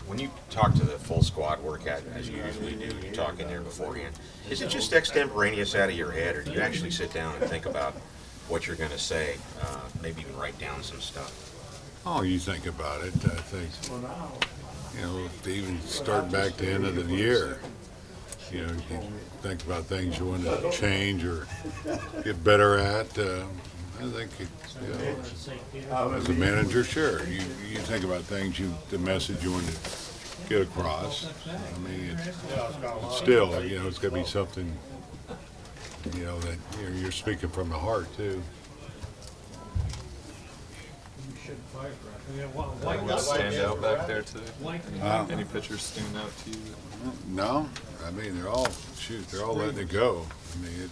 when you talk to the full squad workout, as you usually do, you talk in there beforehand, is it just extemporaneous out of your head, or do you actually sit down and think about what you're going to say, maybe even write down some stuff? Oh, you think about it. I think, to even start back to the end of the year, you think about things you want to change or get better at. I think, as a manager, sure, you think about things, the message you want to get across. I mean, it's still, it's got to be something, that you're speaking from the heart too. Anyone stand out back there today? Any pitchers stand out to you? No, I mean they're all letting it go. I mean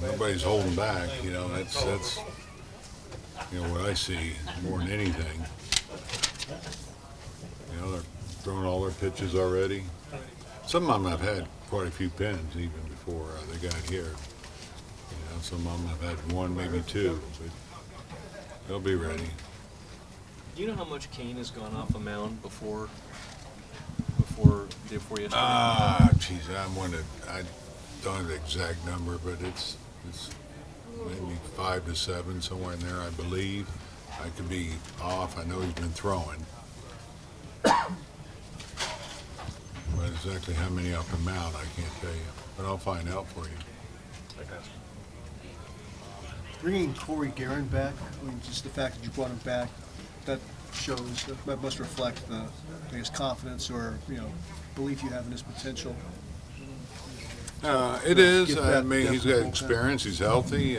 nobody's holding back. That's what I see more than anything. They're throwing all their pitches already. Some of them have had quite a few pins even before they got here. Some of them have had one, maybe two, but they'll be ready. Do you know how much Kane has gone off a mound before yesterday? Geez, I don't have the exact number, but it's maybe 5 to 7, somewhere in there, I believe. I could be off. I know he's been throwing. But exactly how many off the mound, I can't tell you. But I'll find out for you. Bringing Corey Guerin back, just the fact that you brought him back, that must reflect the confidence or belief you have in his potential. It is. I mean, he's got experience. He's healthy.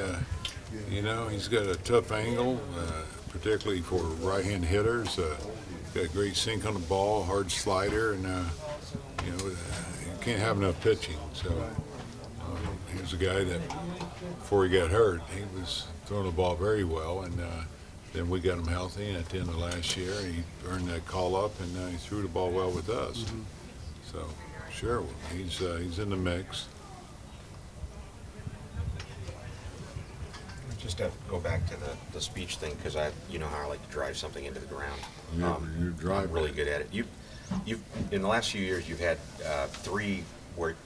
He's got a tough angle, particularly for right-hand hitters. Got a great sink on the ball, hard slider, and you can't have enough pitching. So he was a guy that, before he got hurt, he was throwing the ball very well, and then we got him healthy. And at the end of last year, he earned that call up, and he threw the ball well with us. Mm-hmm. So sure, he's in the mix. Just to go back to the speech thing, because how I like to drive something into the ground. You're driving. I'm really good at it. You've in the last few years, you've had 3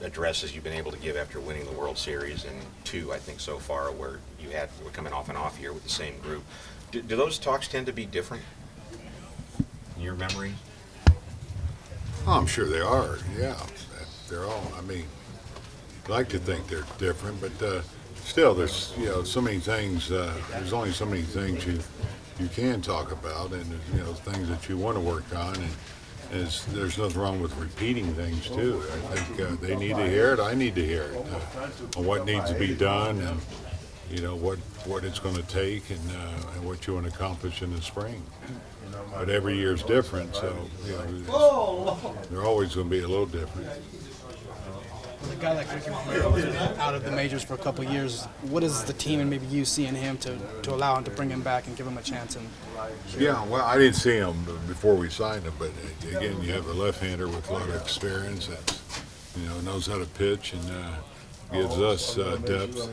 addresses you've been able to give after winning the World Series, and 2, I think, so far where we're coming off and off here with the same group. Do those talks tend to be different in your memory? Oh, I'm sure they are. Yeah, they're all. I mean, I'd like to think they're different, but still, there's so many things. There's only so many things you can talk about, and things that you want to work on, and there's nothing wrong with repeating things too. I think they need to hear it. I need to hear it on what needs to be done, and what it's going to take, and what you want to accomplish in the spring. But every year is different, so they're always going to be a little different. A guy like Crick was out of the majors for a couple of years. What does the team and maybe you see in him to allow him to bring him back and give him a chance? Yeah, well, I didn't see him before we signed him, but again, you have a left-hander with a lot of experience that knows how to pitch and gives us depth,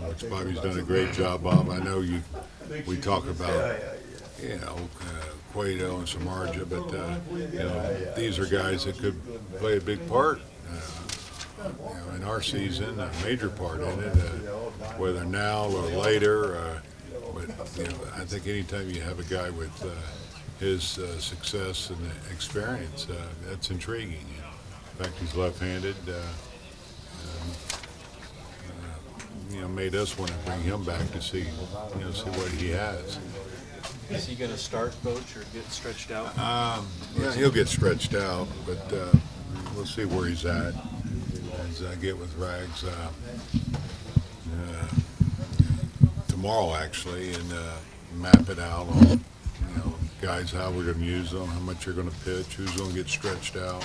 which Bobby's done a great job of. I know we talk about Cueto and Samardzija, but these are guys that could play a big part. In our season, a major part in it, whether now or later. But I think anytime you have a guy with his success and experience, that's intriguing. In fact, he's left-handed. Made us want to bring him back to see what he has. Is he going to start, Bochy, or get stretched out? Yeah, he'll get stretched out, but we'll see where he's at. As I get with Rags tomorrow, actually, and map it out on, guys, how we're going to use them, how much you're going to pitch, who's going to get stretched out.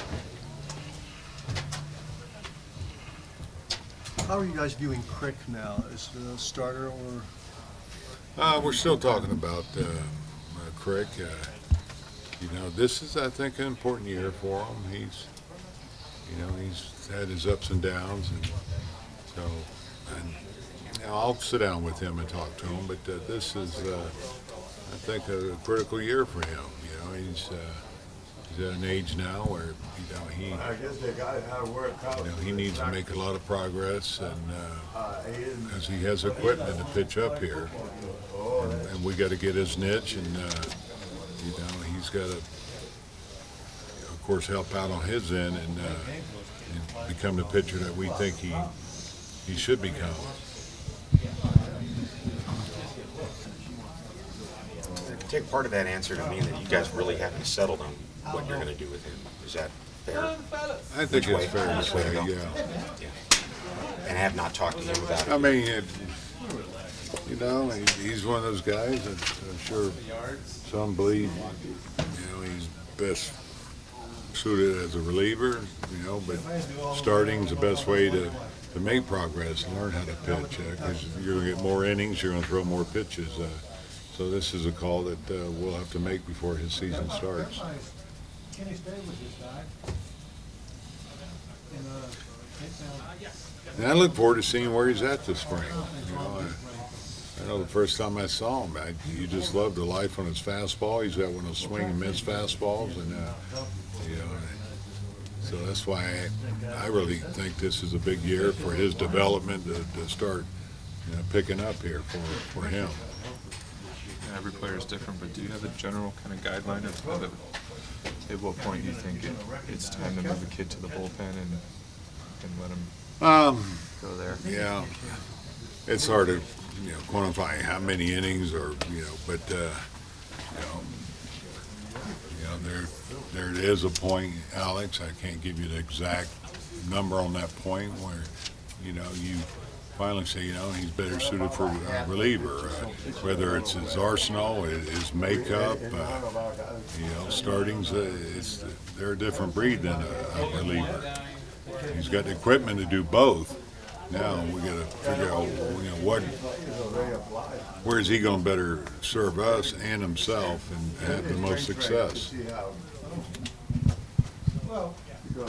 How are you guys viewing Crick now? Is it a starter or? We're still talking about Crick. This is, I think, an important year for him. He's had his ups and downs, and so I'll sit down with him and talk to him. But this is, I think, a critical year for him. he's at an age now where he needs to make a lot of progress, and as he has equipment to pitch up here, and we got to get his niche, and he's got to, of course, help out on his end and become the pitcher that we think he should become. Take part of that answer to mean that you guys really haven't settled on what you're going to do with him. Is that fair? I think Which way? it's fair to Which way to say, go? yeah. And have not talked to him about it. I mean, he's one of those guys that I'm sure some believe, he's best suited as a reliever, but starting's the best way to make progress and learn how to pitch, because you're going to get more innings, you're going to throw more pitches. So this is a call that we'll have to make before his season starts. And I look forward to seeing where he's at this spring. I know the first time I saw him, you just loved the life on his fastball. He's got one of those swing and miss fastballs, and so that's why I really think this is a big year for his development to start picking up here for him. Yeah, every player is different, but do you have a general kind of guideline of at what point you think it's time to move a kid to the bullpen and let him go there? Yeah, it's hard to quantify how many innings but there is a point, Alex. I can't give you the exact number on that point where you finally say he's better suited for a reliever, whether it's his arsenal, his makeup, startings. They're a different breed than a reliever. He's got the equipment to do both. Now we got to figure out where is he going to better serve us and himself and have the most success.